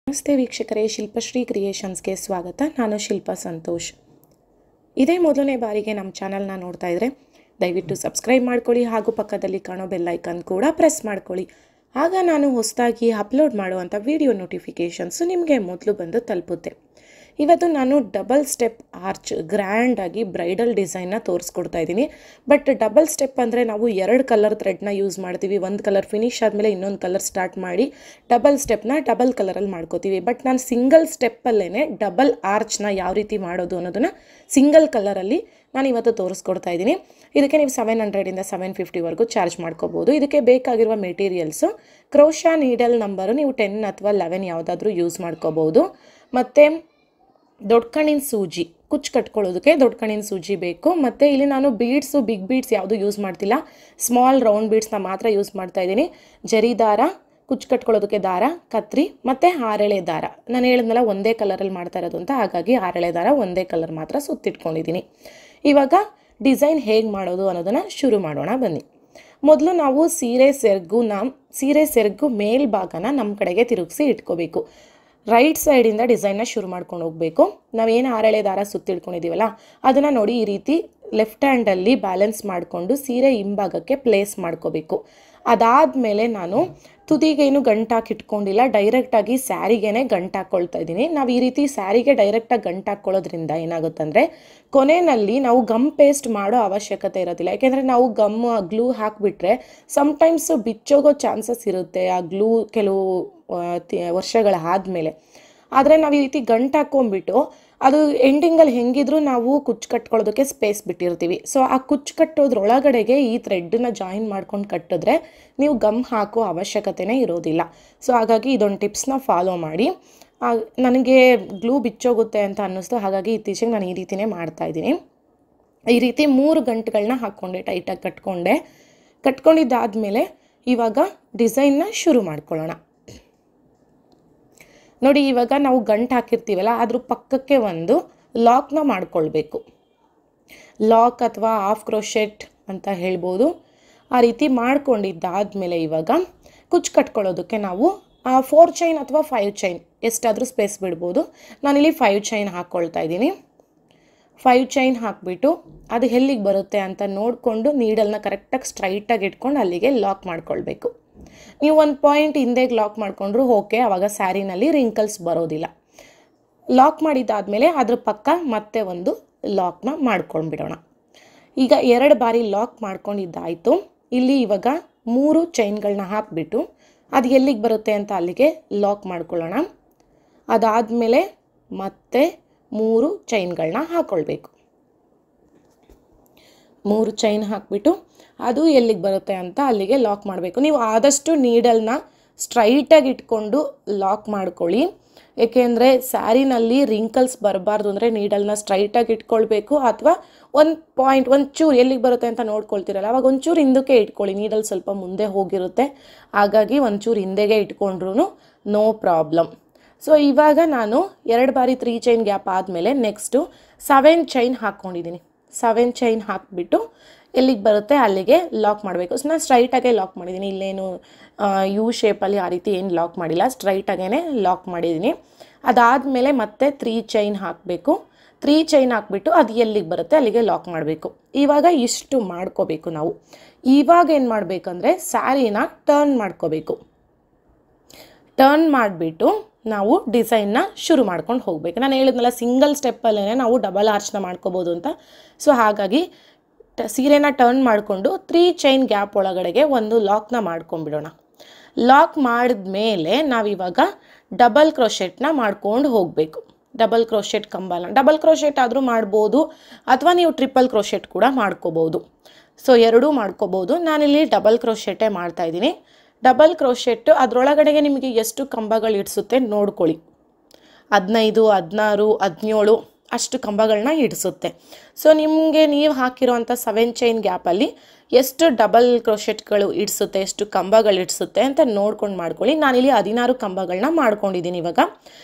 ನಮಸ್ತೆ ವೀಕ್ಷಕರೇ, ಶಿಲ್ಪಶ್ರೀ ಕ್ರಿಯೇಷನ್ಸ್ಗೆ ಸ್ವಾಗತ. ನಾನು ಶಿಲ್ಪ ಸಂತೋಷ್. ಇದೇ ಮೊದಲನೇ ಬಾರಿಗೆ ನಮ್ಮ ಚಾನಲ್ನ ನೋಡ್ತಾ ಇದ್ದರೆ ದಯವಿಟ್ಟು ಸಬ್ಸ್ಕ್ರೈಬ್ ಮಾಡ್ಕೊಳ್ಳಿ ಹಾಗೂ ಪಕ್ಕದಲ್ಲಿ ಕಾಣೋ ಬೆಲ್ ಐಕನ್ ಕೂಡ ಪ್ರೆಸ್ ಮಾಡ್ಕೊಳ್ಳಿ. ಆಗ ನಾನು ಹೊಸದಾಗಿ ಅಪ್ಲೋಡ್ ಮಾಡುವಂಥ ವಿಡಿಯೋ ನೋಟಿಫಿಕೇಷನ್ಸು ನಿಮಗೆ ಮೊದಲು ಬಂದು ತಲುಪುತ್ತೆ. ಇವತ್ತು ನಾನು ಡಬಲ್ ಸ್ಟೆಪ್ ಆರ್ಚ್ ಗ್ರ್ಯಾಂಡಾಗಿ ಬ್ರೈಡಲ್ ಡಿಸೈನ್ನ ತೋರಿಸ್ಕೊಡ್ತಾ ಇದ್ದೀನಿ. ಬಟ್ ಡಬಲ್ ಸ್ಟೆಪ್ ಅಂದರೆ ನಾವು ಎರಡು ಕಲರ್ ಥ್ರೆಡ್ನ ಯೂಸ್ ಮಾಡ್ತೀವಿ. ಒಂದು ಕಲರ್ ಫಿನಿಶ್ ಆದಮೇಲೆ ಇನ್ನೊಂದು ಕಲರ್ ಸ್ಟಾರ್ಟ್ ಮಾಡಿ ಡಬಲ್ ಸ್ಟೆಪ್ನ ಡಬಲ್ ಕಲರಲ್ಲಿ ಮಾಡ್ಕೋತೀವಿ. ಬಟ್ ನಾನು ಸಿಂಗಲ್ ಸ್ಟೆಪ್ಪಲ್ಲೇ ಡಬಲ್ ಆರ್ಚ್ನ ಯಾವ ರೀತಿ ಮಾಡೋದು ಅನ್ನೋದನ್ನು ಸಿಂಗಲ್ ಕಲರಲ್ಲಿ ನಾನು ಇವತ್ತು ತೋರಿಸ್ಕೊಡ್ತಾ ಇದ್ದೀನಿ. ಇದಕ್ಕೆ ನೀವು 700ಇಂದ 750ವರೆಗೂ ಚಾರ್ಜ್ ಮಾಡ್ಕೋಬೋದು. ಇದಕ್ಕೆ ಬೇಕಾಗಿರುವ ಮೆಟೀರಿಯಲ್ಸು ಕ್ರೋಶಾ ನೀಡಲ್ ನಂಬರು ನೀವು 10 ಅಥವಾ 11 ಯಾವುದಾದ್ರೂ ಯೂಸ್ ಮಾಡ್ಕೋಬೋದು. ಮತ್ತು ದೊಡ್ಡ ಕಣ್ಣಿನ ಸೂಜಿ ಕುಚ್ಚು ಕಟ್ಕೊಳ್ಳೋದಕ್ಕೆ ದೊಡ್ಡ ಕಣ್ಣಿನ ಸೂಜಿ ಬೇಕು. ಮತ್ತು ಇಲ್ಲಿ ನಾನು ಬೀಡ್ಸು ಬಿಗ್ ಬೀಡ್ಸ್ ಯಾವುದು ಯೂಸ್ ಮಾಡ್ತಿಲ್ಲ, ಸ್ಮಾಲ್ ರೌಂಡ್ ಬೀಡ್ಸ್ನ ಮಾತ್ರ ಯೂಸ್ ಮಾಡ್ತಾ ಇದ್ದೀನಿ. ಜರಿ ದಾರ, ಕುಚ್ಚು ಕಟ್ಕೊಳ್ಳೋದಕ್ಕೆ ದಾರ, ಕತ್ರಿ ಮತ್ತು ಆರೆಳೆ ದಾರ. ನಾನು ಹೇಳಿದ್ನಲ್ಲ ಒಂದೇ ಕಲರಲ್ಲಿ ಮಾಡ್ತಾ ಇರೋದು ಅಂತ, ಹಾಗಾಗಿ ಆರೆಳೆ ದಾರ ಒಂದೇ ಕಲರ್ ಮಾತ್ರ ಸುತ್ತಿಟ್ಕೊಂಡಿದ್ದೀನಿ. ಇವಾಗ ಡಿಸೈನ್ ಹೇಗೆ ಮಾಡೋದು ಅನ್ನೋದನ್ನು ಶುರು ಮಾಡೋಣ ಬನ್ನಿ. ಮೊದಲು ನಾವು ಸೀರೆ ಸೆರಗು ಮೇಲ್ಭಾಗನ ನಮ್ಮ ಕಡೆಗೆ ತಿರುಗಿಸಿ ಇಟ್ಕೋಬೇಕು. ರೈಟ್ ಸೈಡಿಂದ ಡಿಸೈನ್ನ ಶುರು ಮಾಡ್ಕೊಂಡು ಹೋಗಬೇಕು. ನಾವೇನು ಆರೆಳೆ ದಾರ ಸುತ್ತಿಡ್ಕೊಂಡಿದ್ದೀವಲ್ಲ ಅದನ್ನು ನೋಡಿ ಈ ರೀತಿ ಲೆಫ್ಟ್ ಹ್ಯಾಂಡಲ್ಲಿ ಬ್ಯಾಲೆನ್ಸ್ ಮಾಡಿಕೊಂಡು ಸೀರೆ ಹಿಂಭಾಗಕ್ಕೆ ಪ್ಲೇಸ್ ಮಾಡ್ಕೋಬೇಕು. ಅದಾದಮೇಲೆ ನಾನು ತುದಿಗೇನು ಗಂಟು ಹಾಕಿಟ್ಕೊಂಡಿಲ್ಲ, ಡೈರೆಕ್ಟಾಗಿ ಸ್ಯಾರಿಗೇ ಗಂಟು ಹಾಕ್ಕೊಳ್ತಾ ಇದ್ದೀನಿ. ನಾವು ಈ ರೀತಿ ಸ್ಯಾರಿಗೆ ಡೈರೆಕ್ಟಾಗಿ ಗಂಟು ಹಾಕ್ಕೊಳ್ಳೋದ್ರಿಂದ ಏನಾಗುತ್ತಂದರೆ ಕೊನೆಯಲ್ಲಿ ನಾವು ಗಮ್ ಪೇಸ್ಟ್ ಮಾಡೋ ಅವಶ್ಯಕತೆ ಇರೋದಿಲ್ಲ. ಯಾಕೆಂದರೆ ನಾವು ಗ್ಲೂ ಹಾಕಿಬಿಟ್ರೆ ಸಮ್ಟೈಮ್ಸು ಬಿಚ್ಚೋಗೋ ಚಾನ್ಸಸ್ ಇರುತ್ತೆ ಆ ಗ್ಲೂ ಕೆಲವು ವರ್ಷಗಳ ಆದಮೇಲೆ. ಆದರೆ ನಾವು ಈ ರೀತಿ ಗಂಟು ಹಾಕ್ಕೊಂಬಿಟ್ಟು ಅದು ಎಂಡಿಂಗಲ್ಲಿ ಹೆಂಗಿದ್ರೂ ನಾವು ಕುಚ್ಚು ಕಟ್ಕೊಳ್ಳೋದಕ್ಕೆ ಸ್ಪೇಸ್ ಬಿಟ್ಟಿರ್ತೀವಿ. ಸೊ ಆ ಕುಚ್ಚು ಕಟ್ಟೋದ್ರೊಳಗಡೆಗೆ ಈ ಥ್ರೆಡ್ಡನ್ನ ಜಾಯಿನ್ ಮಾಡ್ಕೊಂಡು ಕಟ್ಟಿದ್ರೆ ನೀವು ಗಮ್ ಹಾಕೋ ಅವಶ್ಯಕತೆನೇ ಇರೋದಿಲ್ಲ. ಸೊ ಹಾಗಾಗಿ ಇದೊಂದು ಟಿಪ್ಸ್ನ ಫಾಲೋ ಮಾಡಿ. ನನಗೆ ಗ್ಲೂ ಬಿಚ್ಚೋಗುತ್ತೆ ಅಂತ ಅನ್ನಿಸ್ತು, ಹಾಗಾಗಿ ಇತ್ತೀಚೆಗೆ ನಾನು ಈ ರೀತಿಯೇ ಮಾಡ್ತಾಯಿದ್ದೀನಿ. ಈ ರೀತಿ 3 ಗಂಟುಗಳನ್ನ ಹಾಕ್ಕೊಂಡೆ, ಟೈಟಾಗಿ ಕಟ್ಕೊಂಡಿದ್ದಾದಮೇಲೆ ಇವಾಗ ಡಿಸೈನ್ನ ಶುರು ಮಾಡ್ಕೊಳ್ಳೋಣ. ನೋಡಿ, ಇವಾಗ ನಾವು ಗಂಟು ಹಾಕಿರ್ತೀವಲ್ಲ ಅದ್ರ ಪಕ್ಕಕ್ಕೆ ಒಂದು ಲಾಕ್ನ ಮಾಡ್ಕೊಳ್ಬೇಕು. ಲಾಕ್ ಅಥವಾ ಹಾಫ್ ಕ್ರೋಶೆಟ್ ಅಂತ ಹೇಳ್ಬೋದು. ಆ ರೀತಿ ಮಾಡ್ಕೊಂಡಿದ್ದಾದಮೇಲೆ ಇವಾಗ ಕುಚ್ಚು ಕಟ್ಕೊಳ್ಳೋದಕ್ಕೆ ನಾವು 4 ಚೈನ್ ಅಥವಾ 5 ಚೈನ್ ಎಷ್ಟಾದರೂ ಸ್ಪೇಸ್ ಬಿಡ್ಬೋದು. ನಾನಿಲ್ಲಿ 5 ಚೈನ್ ಹಾಕ್ಕೊಳ್ತಾ ಇದ್ದೀನಿ. 5 ಚೈನ್ ಹಾಕಿಬಿಟ್ಟು ಅದು ಎಲ್ಲಿಗೆ ಬರುತ್ತೆ ಅಂತ ನೋಡಿಕೊಂಡು ನೀಡಲ್ನ ಕರೆಕ್ಟಾಗಿ ಸ್ಟ್ರೈಟಾಗಿ ಇಟ್ಕೊಂಡು ಅಲ್ಲಿಗೆ ಲಾಕ್ ಮಾಡ್ಕೊಳ್ಬೇಕು. ನೀವು ಒಂದು ಪಾಯಿಂಟ್ ಹಿಂದೆಗೆ ಲಾಕ್ ಮಾಡಿಕೊಂಡ್ರು ಓಕೆ, ಆವಾಗ ಸ್ಯಾರಿನಲ್ಲಿ ರಿಂಕಲ್ಸ್ ಬರೋದಿಲ್ಲ. ಲಾಕ್ ಮಾಡಿದ್ದಾದಮೇಲೆ ಅದ್ರ ಪಕ್ಕ ಮತ್ತೆ ಒಂದು ಲಾಕ್ನ ಮಾಡ್ಕೊಂಡ್ಬಿಡೋಣ. ಈಗ 2 ಬಾರಿ ಲಾಕ್ ಮಾಡ್ಕೊಂಡಿದ್ದಾಯಿತು. ಇಲ್ಲಿ ಇವಾಗ 3 ಚೈನ್ಗಳನ್ನ ಹಾಕಿಬಿಟ್ಟು ಅದು ಎಲ್ಲಿಗೆ ಬರುತ್ತೆ ಅಂತ ಅಲ್ಲಿಗೆ ಲಾಕ್ ಮಾಡ್ಕೊಳ್ಳೋಣ. ಅದಾದಮೇಲೆ ಮತ್ತೆ 3 ಚೈನ್ಗಳನ್ನ ಹಾಕ್ಕೊಳ್ಬೇಕು. 3 ಚೈನ್ ಹಾಕಿಬಿಟ್ಟು ಅದು ಎಲ್ಲಿಗೆ ಬರುತ್ತೆ ಅಂತ ಅಲ್ಲಿಗೆ ಲಾಕ್ ಮಾಡಬೇಕು. ನೀವು ಆದಷ್ಟು ನೀಡಲ್ನ ಸ್ಟ್ರೈಟಾಗಿ ಇಟ್ಕೊಂಡು ಲಾಕ್ ಮಾಡ್ಕೊಳ್ಳಿ. ಏಕೆಂದರೆ ಸ್ಯಾರಿನಲ್ಲಿ ರಿಂಕಲ್ಸ್ ಬರಬಾರ್ದು ಅಂದರೆ ನೀಡಲ್ನ ಸ್ಟ್ರೈಟಾಗಿ ಇಟ್ಕೊಳ್ಬೇಕು. ಅಥವಾ ಒಂಚೂರು ಎಲ್ಲಿಗೆ ಬರುತ್ತೆ ಅಂತ ನೋಡ್ಕೊಳ್ತೀರಲ್ಲ, ಅವಾಗ ಒಂಚೂರು ಹಿಂದಕ್ಕೆ ಇಟ್ಕೊಳ್ಳಿ. ನೀಡಲ್ ಸ್ವಲ್ಪ ಮುಂದೆ ಹೋಗಿರುತ್ತೆ, ಹಾಗಾಗಿ ಒಂಚೂರು ಹಿಂದೆಗೆ ಇಟ್ಕೊಂಡ್ರೂ ನೋ ಪ್ರಾಬ್ಲಮ್. ಸೊ ಇವಾಗ ನಾನು 2 ಬಾರಿ 3 ಚೈನ್ ಗ್ಯಾಪ್ ಆದಮೇಲೆ ನೆಕ್ಸ್ಟು 7 ಚೈನ್ ಹಾಕ್ಕೊಂಡಿದ್ದೀನಿ. 7 ಚೈನ್ ಹಾಕಿಬಿಟ್ಟು ಎಲ್ಲಿಗೆ ಬರುತ್ತೆ ಅಲ್ಲಿಗೆ ಲಾಕ್ ಮಾಡಬೇಕು. ಸೊ ನಾನು ಸ್ಟ್ರೈಟಾಗೇ ಲಾಕ್ ಮಾಡಿದ್ದೀನಿ, ಇಲ್ಲೇನು ಯು ಶೇಪಲ್ಲಿ ಆ ರೀತಿ ಏನು ಲಾಕ್ ಮಾಡಿಲ್ಲ, ಸ್ಟ್ರೈಟಾಗೇ ಲಾಕ್ ಮಾಡಿದ್ದೀನಿ. ಅದಾದಮೇಲೆ ಮತ್ತೆ 3 ಚೈನ್ ಹಾಕಬೇಕು. 3 ಚೈನ್ ಹಾಕ್ಬಿಟ್ಟು ಅದು ಎಲ್ಲಿಗೆ ಬರುತ್ತೆ ಅಲ್ಲಿಗೆ ಲಾಕ್ ಮಾಡಬೇಕು. ಇವಾಗ ಇಷ್ಟು ಮಾಡ್ಕೋಬೇಕು ನಾವು. ಇವಾಗ ಏನು ಮಾಡಬೇಕಂದ್ರೆ ಸ್ಯಾರಿನ ಟರ್ನ್ ಮಾಡ್ಕೋಬೇಕು. ಟರ್ನ್ ಮಾಡಿಬಿಟ್ಟು ನಾವು ಡಿಸೈನ್ನ ಶುರು ಮಾಡ್ಕೊಂಡು ಹೋಗಬೇಕು. ನಾನು ಹೇಳಿದ್ನಲ್ಲ ಸಿಂಗಲ್ ಸ್ಟೆಪ್ಪಲ್ಲೇ ನಾವು ಡಬಲ್ ಆರ್ಚ್ನ ಮಾಡ್ಕೋಬೋದು ಅಂತ. ಸೊ ಹಾಗಾಗಿ ಸೀರೆನ ಟರ್ನ್ ಮಾಡಿಕೊಂಡು 3 ಚೈನ್ ಗ್ಯಾಪ್ ಒಳಗಡೆಗೆ ಒಂದು ಲಾಕ್ನ ಮಾಡ್ಕೊಂಡ್ಬಿಡೋಣ. ಲಾಕ್ ಮಾಡಿದ್ಮೇಲೆ ನಾವಿವಾಗ ಡಬಲ್ ಕ್ರೋಶೆಟ್ನ ಮಾಡ್ಕೊಂಡು ಹೋಗಬೇಕು. ಡಬಲ್ ಕ್ರೋಶೆಟ್ ಕಂಬನ ಡಬಲ್ ಕ್ರೋಶೆಟ್ ಆದರೂ ಮಾಡ್ಬೋದು, ಅಥವಾ ನೀವು ಟ್ರಿಪಲ್ ಕ್ರೋಶೆಟ್ ಕೂಡ ಮಾಡ್ಕೋಬೋದು. ಸೊ ಎರಡೂ ಮಾಡ್ಕೋಬೋದು. ನಾನಿಲ್ಲಿ ಡಬಲ್ ಕ್ರೋಶೆಟ್ಟೇ ಮಾಡ್ತಾಯಿದ್ದೀನಿ. ಡಬಲ್ ಕ್ರೋಶೆಟ್ಟು ಅದರೊಳಗಡೆಗೆ ನಿಮಗೆ ಎಷ್ಟು ಕಂಬಗಳು ಇಡಿಸುತ್ತೆ ನೋಡ್ಕೊಳ್ಳಿ. 15, 16, 17 ಅಷ್ಟು ಕಂಬಗಳನ್ನ ಇಡಿಸುತ್ತೆ. ಸೊ ನಿಮಗೆ ನೀವು ಹಾಕಿರೋವಂಥ 7 ಚೈನ್ ಗ್ಯಾಪಲ್ಲಿ ಎಷ್ಟು ಡಬಲ್ ಕ್ರೋಶೆಟ್ಗಳು ಇಡಿಸುತ್ತೆ, ಎಷ್ಟು ಕಂಬಗಳು ಇಡಿಸುತ್ತೆ ಅಂತ ನೋಡ್ಕೊಂಡು ಮಾಡ್ಕೊಳ್ಳಿ. ನಾನಿಲ್ಲಿ 16 ಕಂಬಗಳನ್ನ ಮಾಡ್ಕೊಂಡಿದ್ದೀನಿ. ಇವಾಗ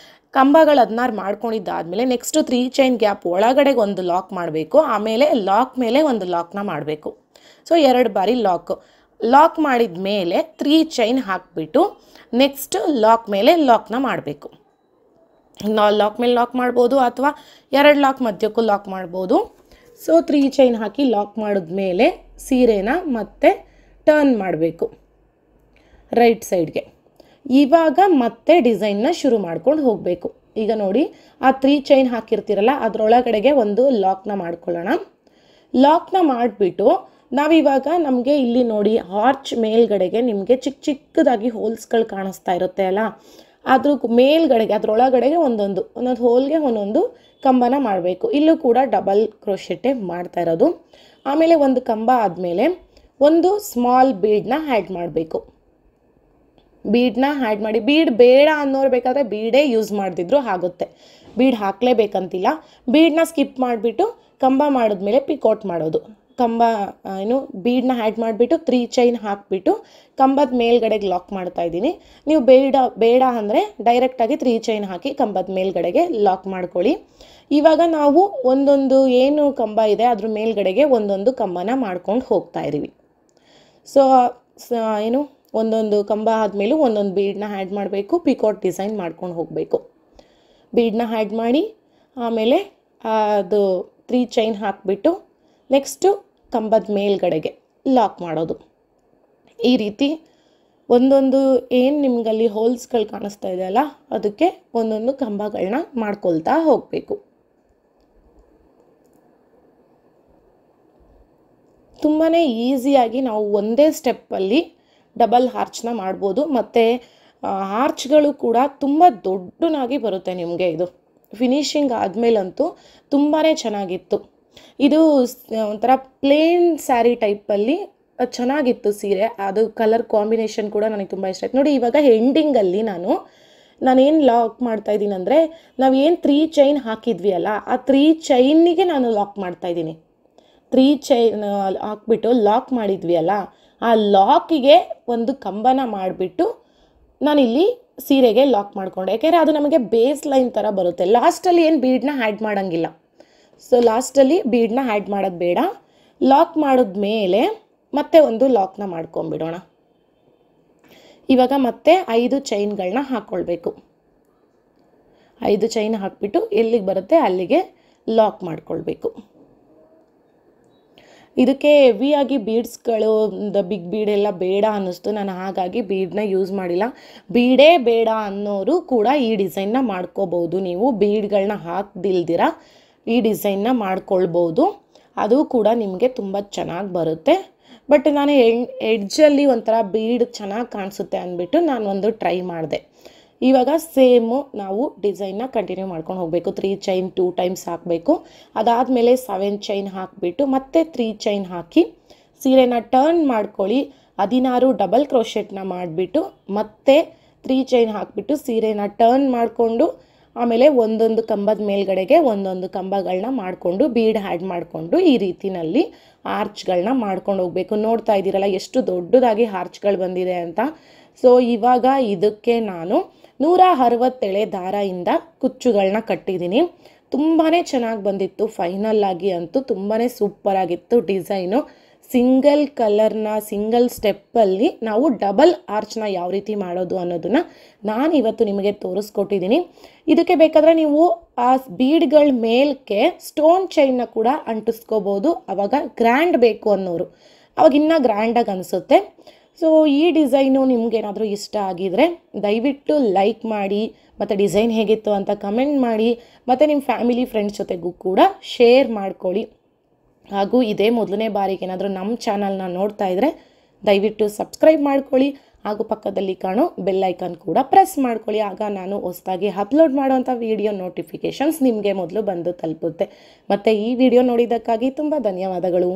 ಕಂಬಗಳು 16 ಮಾಡ್ಕೊಂಡಿದ್ದಾದಮೇಲೆ ನೆಕ್ಸ್ಟು 3 ಚೈನ್ ಗ್ಯಾಪ್ ಒಳಗಡೆಗೆ ಒಂದು ಲಾಕ್ ಮಾಡಬೇಕು. ಆಮೇಲೆ ಲಾಕ್ ಮೇಲೆ ಒಂದು ಲಾಕ್ನ ಮಾಡಬೇಕು. ಸೊ 2 ಬಾರಿ ಲಾಕ್ ಮಾಡಿದ ಮೇಲೆ 3 ಚೈನ್ ಹಾಕಿಬಿಟ್ಟು ನೆಕ್ಸ್ಟ್ ಲಾಕ್ ಮೇಲೆ ಲಾಕ್ನ ಮಾಡಬೇಕು. ಲಾಕ್ ಮೇಲೆ ಲಾಕ್ ಮಾಡ್ಬೋದು ಅಥವಾ 2 ಲಾಕ್ ಮಧ್ಯಕ್ಕೂ ಲಾಕ್ ಮಾಡ್ಬೋದು. ಸೊ 3 ಚೈನ್ ಹಾಕಿ ಲಾಕ್ ಮಾಡಿದ್ಮೇಲೆ ಸೀರೆನ ಮತ್ತೆ ಟರ್ನ್ ಮಾಡಬೇಕು ರೈಟ್ ಸೈಡ್ಗೆ. ಇವಾಗ ಮತ್ತೆ ಡಿಸೈನ್ನ ಶುರು ಮಾಡ್ಕೊಂಡು ಹೋಗಬೇಕು. ಈಗ ನೋಡಿ ಆ 3 ಚೈನ್ ಹಾಕಿರ್ತೀರಲ್ಲ ಅದರೊಳಗಡೆಗೆ ಒಂದು ಲಾಕ್ನ ಮಾಡ್ಕೊಳ್ಳೋಣ. ಲಾಕ್ನ ಮಾಡಿಬಿಟ್ಟು ನಾವಿವಾಗ ನಮಗೆ ಇಲ್ಲಿ ನೋಡಿ ಆರ್ಚ್ ಮೇಲ್ಗಡೆಗೆ ನಿಮಗೆ ಚಿಕ್ಕ ಚಿಕ್ಕದಾಗಿ ಹೋಲ್ಸ್ಗಳು ಕಾಣಿಸ್ತಾ ಇರುತ್ತೆ ಅಲ್ಲ, ಅದ್ರ ಮೇಲ್ಗಡೆಗೆ ಅದರೊಳಗಡೆಗೆ ಒಂದೊಂದು ಹೋಲ್ಗೆ ಒಂದೊಂದು ಕಂಬನ ಮಾಡಬೇಕು. ಇಲ್ಲೂ ಕೂಡ ಡಬಲ್ ಕ್ರೋಶೆಟ್ಟೆ ಮಾಡ್ತಾ ಇರೋದು. ಆಮೇಲೆ ಒಂದು ಕಂಬ ಆದಮೇಲೆ ಒಂದು ಸ್ಮಾಲ್ ಬೀಡನ್ನ ಆ್ಯಡ್ ಮಾಡಬೇಕು. ಬೀಡನ್ನ ಆ್ಯಡ್ ಮಾಡಿ, ಬೀಡ್ ಬೇಡ ಅನ್ನೋರು ಬೇಕಾದರೆ ಬೀಡೇ ಯೂಸ್ ಮಾಡಿದ್ರು ಆಗುತ್ತೆ, ಬೀಡ್ ಹಾಕಲೇಬೇಕಂತಿಲ್ಲ. ಬೀಡನ್ನ ಸ್ಕಿಪ್ ಮಾಡಿಬಿಟ್ಟು ಕಂಬ ಮಾಡಿದ್ಮೇಲೆ ಪಿಕೌಟ್ ಮಾಡೋದು. ಕಂಬ ಬೀಡನ್ನ ಆ್ಯಡ್ ಮಾಡಿಬಿಟ್ಟು 3 ಚೈನ್ ಹಾಕಿಬಿಟ್ಟು ಕಂಬದ ಮೇಲ್ಗಡೆಗೆ ಲಾಕ್ ಮಾಡ್ತಾ ಇದ್ದೀನಿ. ನೀವು ಬೇಡ ಅಂದರೆ ಡೈರೆಕ್ಟಾಗಿ 3 ಚೈನ್ ಹಾಕಿ ಕಂಬದ ಮೇಲ್ಗಡೆಗೆ ಲಾಕ್ ಮಾಡ್ಕೊಳ್ಳಿ. ಇವಾಗ ನಾವು ಒಂದೊಂದು ಏನು ಕಂಬ ಇದೆ ಅದ್ರ ಮೇಲ್ಗಡೆಗೆ ಒಂದೊಂದು ಕಂಬನ ಮಾಡ್ಕೊಂಡು ಹೋಗ್ತಾ ಇದ್ದೀವಿ. ಸೊ ಒಂದೊಂದು ಕಂಬ ಆದಮೇಲೂ ಒಂದೊಂದು ಬೀಡನ್ನ ಆ್ಯಡ್ ಮಾಡಬೇಕು, ಪಿಕೌಟ್ ಡಿಸೈನ್ ಮಾಡ್ಕೊಂಡು ಹೋಗಬೇಕು. ಬೀಡನ್ನ ಆ್ಯಡ್ ಮಾಡಿ ಆಮೇಲೆ ಅದು 3 ಚೈನ್ ಹಾಕಿಬಿಟ್ಟು ನೆಕ್ಸ್ಟು ಕಂಬದ ಮೇಲ್ಗಡೆಗೆ ಲಾಕ್ ಮಾಡೋದು. ಈ ರೀತಿ ಒಂದೊಂದು ಏನು ನಿಮಗಲ್ಲಿ ಹೋಲ್ಸ್ಗಳು ಕಾಣಿಸ್ತಾ ಇದೆಯಲ್ಲ ಅದಕ್ಕೆ ಒಂದೊಂದು ಕಂಬಗಳನ್ನ ಮಾಡ್ಕೊಳ್ತಾ ಹೋಗಬೇಕು. ತುಂಬಾ ಈಸಿಯಾಗಿ ನಾವು ಒಂದೇ ಸ್ಟೆಪ್ಪಲ್ಲಿ ಡಬಲ್ ಆರ್ಚ್ನ ಮಾಡ್ಬೋದು. ಮತ್ತು ಆರ್ಚ್ಗಳು ಕೂಡ ತುಂಬ ದೊಡ್ಡನಾಗಿ ಬರುತ್ತೆ ನಿಮಗೆ. ಇದು ಫಿನಿಶಿಂಗ್ ಆದಮೇಲಂತೂ ತುಂಬಾ ಚೆನ್ನಾಗಿತ್ತು. ಇದು ಒಂಥರ ಪ್ಲೇನ್ ಸ್ಯಾರಿ ಟೈಪಲ್ಲಿ ಚೆನ್ನಾಗಿತ್ತು ಸೀರೆ. ಅದು ಕಲರ್ ಕಾಂಬಿನೇಷನ್ ಕೂಡ ನನಗೆ ತುಂಬ ಇಷ್ಟ ಆಯ್ತು. ನೋಡಿ ಇವಾಗ ಎಂಡಿಂಗಲ್ಲಿ ನಾನೇನು ಲಾಕ್ ಮಾಡ್ತಾಯಿದ್ದೀನಿ ಅಂದರೆ ನಾವೇನು 3 ಚೈನ್ ಹಾಕಿದ್ವಿ ಅಲ್ಲ ಆ 3 ಚೈನಿಗೆ ನಾನು ಲಾಕ್ ಮಾಡ್ತಾಯಿದ್ದೀನಿ. 3 ಚೈನ್ ಹಾಕ್ಬಿಟ್ಟು ಲಾಕ್ ಮಾಡಿದ್ವಿ ಅಲ್ಲ ಆ ಲಾಕಿಗೆ ಒಂದು ಕಂಬನ ಮಾಡಿಬಿಟ್ಟು ನಾನಿಲ್ಲಿ ಸೀರೆಗೆ ಲಾಕ್ ಮಾಡಿಕೊಂಡೆ. ಯಾಕೆಂದರೆ ಅದು ನಮಗೆ ಬೇಸ್ ಲೈನ್ ಥರ ಬರುತ್ತೆ. ಲಾಸ್ಟಲ್ಲಿ ಏನು ಬೀಡನ್ನ ಆ್ಯಡ್ ಮಾಡೋಂಗಿಲ್ಲ. ಸೊ ಲಾಸ್ಟಲ್ಲಿ ಬೀಡನ್ನ ಆ್ಯಡ್ ಮಾಡೋದು ಬೇಡ. ಲಾಕ್ ಮಾಡಿದ್ಮೇಲೆ ಮತ್ತೆ ಒಂದು ಲಾಕ್ನ ಮಾಡ್ಕೊಂಬಿಡೋಣ. ಇವಾಗ ಮತ್ತೆ 5 ಚೈನ್ಗಳನ್ನ ಹಾಕ್ಕೊಳ್ಬೇಕು. 5 ಚೈನ್ ಹಾಕ್ಬಿಟ್ಟು ಎಲ್ಲಿಗೆ ಬರುತ್ತೆ ಅಲ್ಲಿಗೆ ಲಾಕ್ ಮಾಡ್ಕೊಳ್ಬೇಕು. ಇದಕ್ಕೆ ಹೆವಿಯಾಗಿ ಬೀಡ್ಸ್ಗಳು ಬಿಗ್ ಬೀಡ್ ಎಲ್ಲ ಬೇಡ ಅನ್ನಿಸ್ತು. ನಾನು ಹಾಗಾಗಿ ಬೀಡನ್ನ ಯೂಸ್ ಮಾಡಿಲ್ಲ. ಬೀಡೇ ಬೇಡ ಅನ್ನೋರು ಕೂಡ ಈ ಡಿಸೈನ್ನ ಮಾಡ್ಕೋಬೋದು. ನೀವು ಬೀಡ್ಗಳನ್ನ ಹಾಕ್ದಿಲ್ದಿರ ಈ ಡಿಸೈನ್ನ ಮಾಡ್ಕೊಳ್ಬೋದು. ಅದು ಕೂಡ ನಿಮಗೆ ತುಂಬ ಚೆನ್ನಾಗಿ ಬರುತ್ತೆ. ಬಟ್ ನಾನು ಎಡ್ಜಲ್ಲಿ ಒಂಥರ ಬೀಡ್ ಚೆನ್ನಾಗಿ ಕಾಣಿಸುತ್ತೆ ಅಂದ್ಬಿಟ್ಟು ನಾನು ಒಂದು ಟ್ರೈ ಮಾಡಿದೆ. ಇವಾಗ ಸೇಮು ನಾವು ಡಿಸೈನ್ನ ಕಂಟಿನ್ಯೂ ಮಾಡ್ಕೊಂಡು ಹೋಗಬೇಕು. 3 ಚೈನ್ 2 ಟೈಮ್ಸ್ ಹಾಕಬೇಕು. ಅದಾದಮೇಲೆ 7 ಚೈನ್ ಹಾಕಿಬಿಟ್ಟು ಮತ್ತೆ 3 ಚೈನ್ ಹಾಕಿ ಸೀರೆನ ಟರ್ನ್ ಮಾಡ್ಕೊಳ್ಳಿ. 16 ಡಬಲ್ ಕ್ರೋಶೆಟ್ನ ಮಾಡಿಬಿಟ್ಟು ಮತ್ತೆ 3 ಚೈನ್ ಹಾಕಿಬಿಟ್ಟು ಸೀರೆನ ಟರ್ನ್ ಮಾಡಿಕೊಂಡು ಆಮೇಲೆ ಒಂದೊಂದು ಕಂಬದ ಮೇಲ್ಗಡೆಗೆ ಒಂದೊಂದು ಕಂಬಗಳನ್ನ ಮಾಡಿಕೊಂಡು ಬೀಡ್ ಆ್ಯಡ್ ಮಾಡಿಕೊಂಡು ಈ ರೀತಿನಲ್ಲಿ ಆರ್ಚ್ಗಳನ್ನ ಮಾಡ್ಕೊಂಡು ಹೋಗಬೇಕು. ನೋಡ್ತಾ ಇದ್ದೀರಲ್ಲ ಎಷ್ಟು ದೊಡ್ಡದಾಗಿ ಆರ್ಚ್ಗಳು ಬಂದಿದೆ ಅಂತ. ಸೊ ಇವಾಗ ಇದಕ್ಕೆ ನಾನು 167 ದಾರದಿಂದ ಕುಚ್ಚುಗಳನ್ನ ಕಟ್ಟಿದ್ದೀನಿ. ತುಂಬಾ ಚೆನ್ನಾಗಿ ಬಂದಿತ್ತು. ಫೈನಲ್ ಆಗಿ ಅಂತೂ ತುಂಬಾ ಸೂಪರಾಗಿತ್ತು ಡಿಸೈನು. ಸಿಂಗಲ್ ಕಲರ್ನ ಸಿಂಗಲ್ ಸ್ಟೆಪ್ಪಲ್ಲಿ ನಾವು ಡಬಲ್ ಆರ್ಚ್ನ ಯಾವ ರೀತಿ ಮಾಡೋದು ಅನ್ನೋದನ್ನು ನಾನು ಇವತ್ತು ನಿಮಗೆ ತೋರಿಸ್ಕೊಟ್ಟಿದ್ದೀನಿ. ಇದಕ್ಕೆ ಬೇಕಾದರೆ ನೀವು ಆ ಬೀಡ್ಗಳ ಮೇಲ್ಕೆ ಸ್ಟೋನ್ ಚೈನ್ನ ಕೂಡ ಅಂಟಿಸ್ಕೋಬೋದು. ಆವಾಗ ಗ್ರ್ಯಾಂಡ್ ಬೇಕು ಅನ್ನೋರು ಅವಾಗ ಇನ್ನೂ ಗ್ರ್ಯಾಂಡಾಗಿ ಅನಿಸುತ್ತೆ. ಸೊ ಈ ಡಿಸೈನು ನಿಮಗೇನಾದರೂ ಇಷ್ಟ ಆಗಿದರೆ ದಯವಿಟ್ಟು ಲೈಕ್ ಮಾಡಿ ಮತ್ತು ಡಿಸೈನ್ ಹೇಗಿತ್ತು ಅಂತ ಕಮೆಂಟ್ ಮಾಡಿ ಮತ್ತು ನಿಮ್ಮ ಫ್ಯಾಮಿಲಿ ಫ್ರೆಂಡ್ಸ್ ಜೊತೆಗೂ ಕೂಡ ಶೇರ್ ಮಾಡ್ಕೊಳ್ಳಿ. ಹಾಗೂ ಇದೇ ಮೊದಲನೇ ಬಾರಿಗೆ ಏನಾದರೂ ನಮ್ಮ ಚಾನಲ್ನ ನೋಡ್ತಾ ಇದ್ದರೆ ದಯವಿಟ್ಟು ಸಬ್ಸ್ಕ್ರೈಬ್ ಮಾಡ್ಕೊಳ್ಳಿ. ಹಾಗೂ ಪಕ್ಕದಲ್ಲಿ ಕಾಣೋ ಬೆಲ್ ಐಕಾನ್ ಕೂಡ ಪ್ರೆಸ್ ಮಾಡ್ಕೊಳ್ಳಿ. ಆಗ ನಾನು ಹೊಸದಾಗಿ ಅಪ್ಲೋಡ್ ಮಾಡೋವಂಥ ವಿಡಿಯೋ ನೋಟಿಫಿಕೇಷನ್ಸ್ ನಿಮಗೆ ಮೊದಲು ಬಂದು ತಲುಪುತ್ತೆ. ಮತ್ತು ಈ ವಿಡಿಯೋ ನೋಡಿದ್ದಕ್ಕಾಗಿ ತುಂಬ ಧನ್ಯವಾದಗಳು.